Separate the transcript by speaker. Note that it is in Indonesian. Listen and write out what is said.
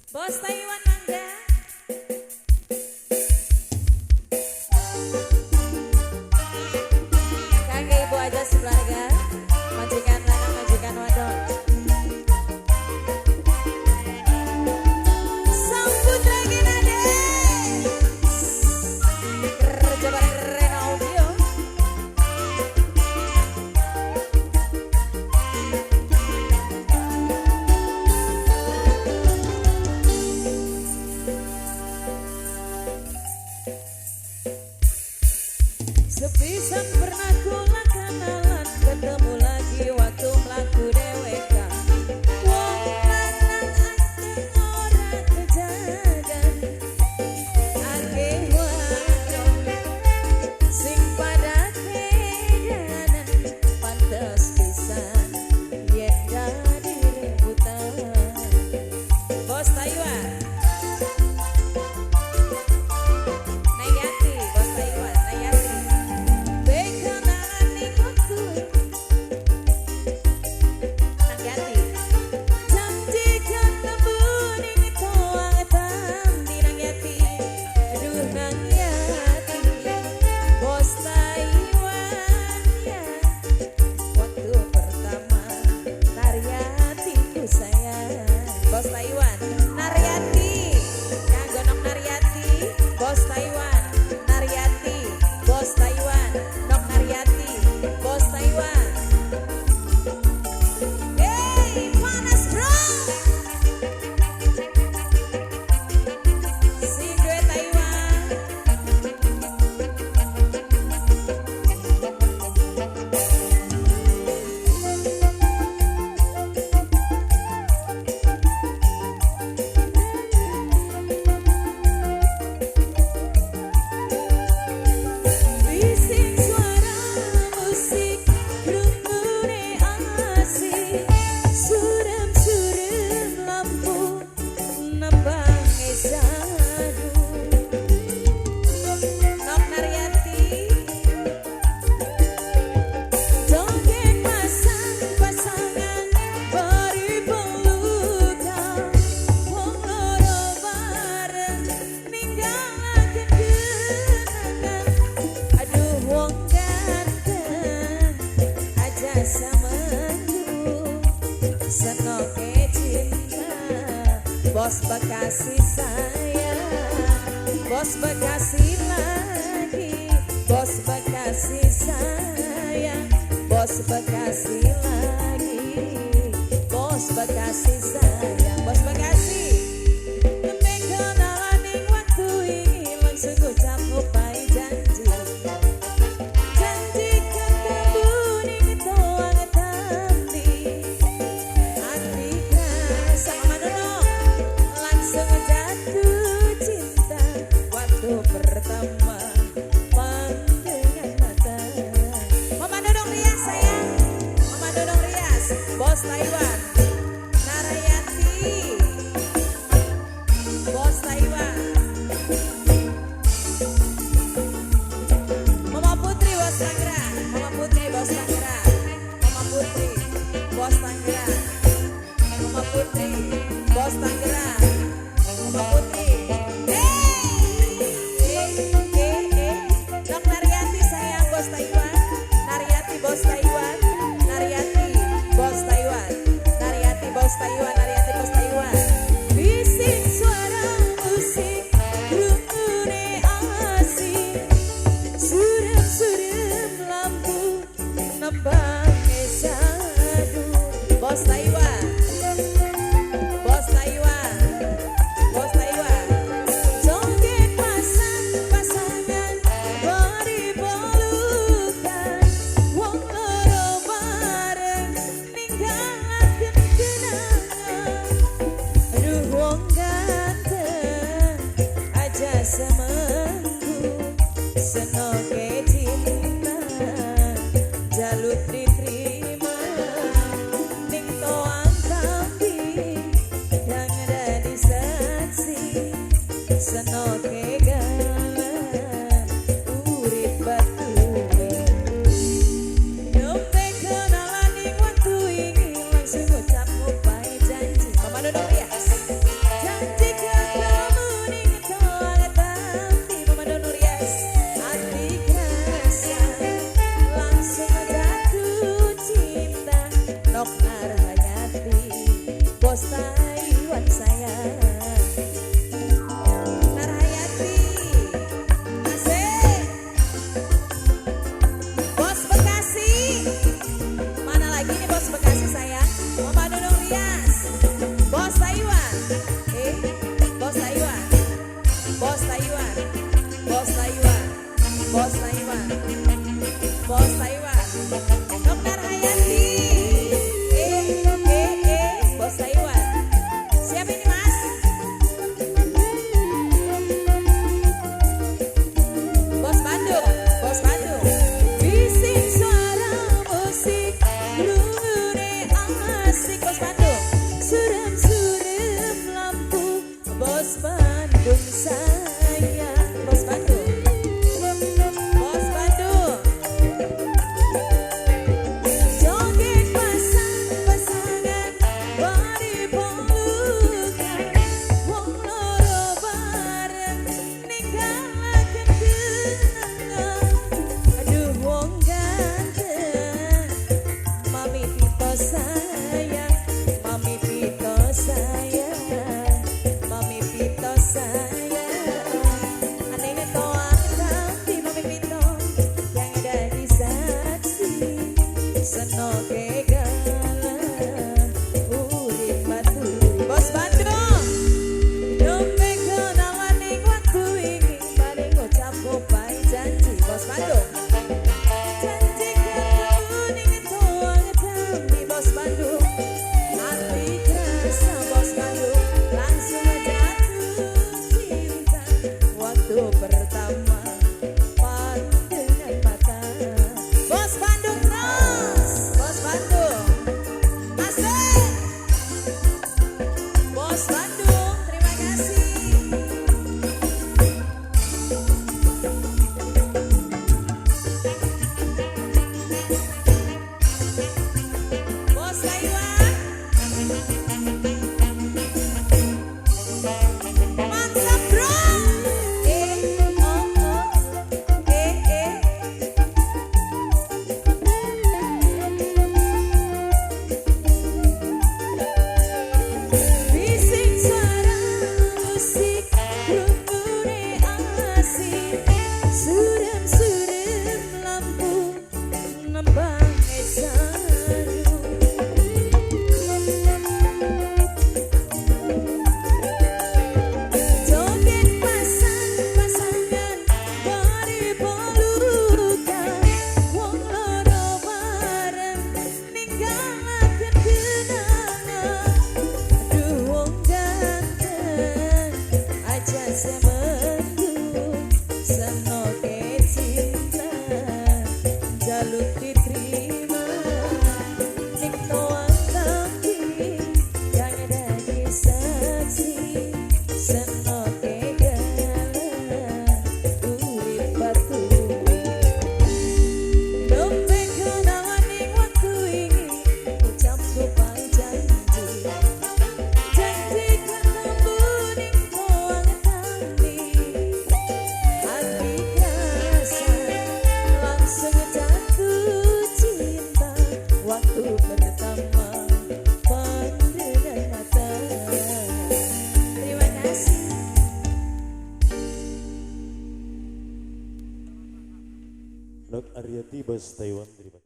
Speaker 1: Bos Taiwan Mangga. Kakek ibu aja sekeluarga. Majikan lanang, majikan wadon. Sambut lagi nade. Kerja keren audio. Sepisan pernah kula kenalan, ketemu lagi waktu mlaku deweka. Wong lanang anteng ora kejagan, akeh wadon sing pada kedanan, pantes pisan yen dadi rebutan. Bos Taiwan Nayati, Bos Taiwan Nayati. Bos Taiwan, Naryati, Kagonok Naryati, Bos Taiwan, Naryati, Bos Taiwan, Nok Naryati, Bos Taiwan. Hey, panas bro. Si duet Taiwan. Bising suara musik, rungune asik, surem-surem lampu, nembang esadu. Nok Naryati, dongeng pasang-pasangan, beri pelukan, wong loro bareng, ninggalaken kenangan. Aduh wong ganteng aja samentu, senoke cinta. Bos Bekasi sayang, Bos Bekasi lagi, Bos Bekasi sayang, Bos Bekasi lagi, Bos Bekasi sayang, Bos Bekasi. Nembe kenalan ning waktu ini langsung ucap upai janji. Janji ketemu ning toang tandi. Hati kerasa manulung langsung jatuh cinta waktu pertama pandangan mata. Mama Dodong Rias sayang, Mama Dodong Rias, Bos Taiwan, Narayati, Bos Taiwan. Mama Putri Bos Tangerang, Mama Putri Bos Tangerang, Mama Putri Bos Tangerang, Mama Putri Bos Tangerang, Mama Putri. Nok Naryati sayang, Bos Taiwan, Naryati Bos Taiwan, Naryati Bos Taiwan, Naryati Bos Taiwan, Naryati Bos Taiwan. Bising suara musik, rungune asik, surem-surem lampu, nembang esadu. Bos Taiwan, Bos Taiwan, Bos Taiwan. Dongeng pasang-pasangan, beri pelukan, wong loro bareng, ninggalaken kenangan. Aduh wong ganteng aja semengku, senoke cinta jaluk diterima ning toang tambi, yang dadi saksi senoke galan urip batuwe. Nembe kenalan ning waktu ini langsung ucap upai janji. Mama Dodong Rias, janji Bandung sayang. Bos Bandung, Bos Bandung. Joget pasang-pasangan bari pelukan, wong loro bareng ninggalaken kenangan. Aduh wong ganteng, Mami Tito sayang, Mami Tito sayang, Mami Tito sayang. Aneh toang tapi Mami Tito yang jadi saksi. Seno kegala urip maturi. Bos Bandung, dombe kenawaning waktu ini paling ngucap kopai janji. Bos Bandung, janji ketemu ning toang tapi Bos Bandung. Hati kerasa Bos Bandung, langsung jatuh cinta waktu pertama pandangan mata. Bos Bandung terus, Bos Bandung, asik. Bos Bandung, terima kasih. Bos Taiwan, mantap bro. Oh oh, bising suara musik rukune asik, surem-surem lampu nembang esaru. Joget pasang-pasangan bari pelukan, wong loro bareng ninggalaken kenangan. Aduh wong ganteng aja semendung, seno ke cinta jaluk diterima. Ning toang tapi yang jadi saksi. Seno kegala urip baturi. Dombe kenawaning waktu ini ucap kopai janji. Janji ketemu ning toang tapi hati kerasa langsung jatuh cinta waktu pertama pandangan mata. Terima kasih.
Speaker 2: Nok Aryati Bos Taiwan, terima kasih.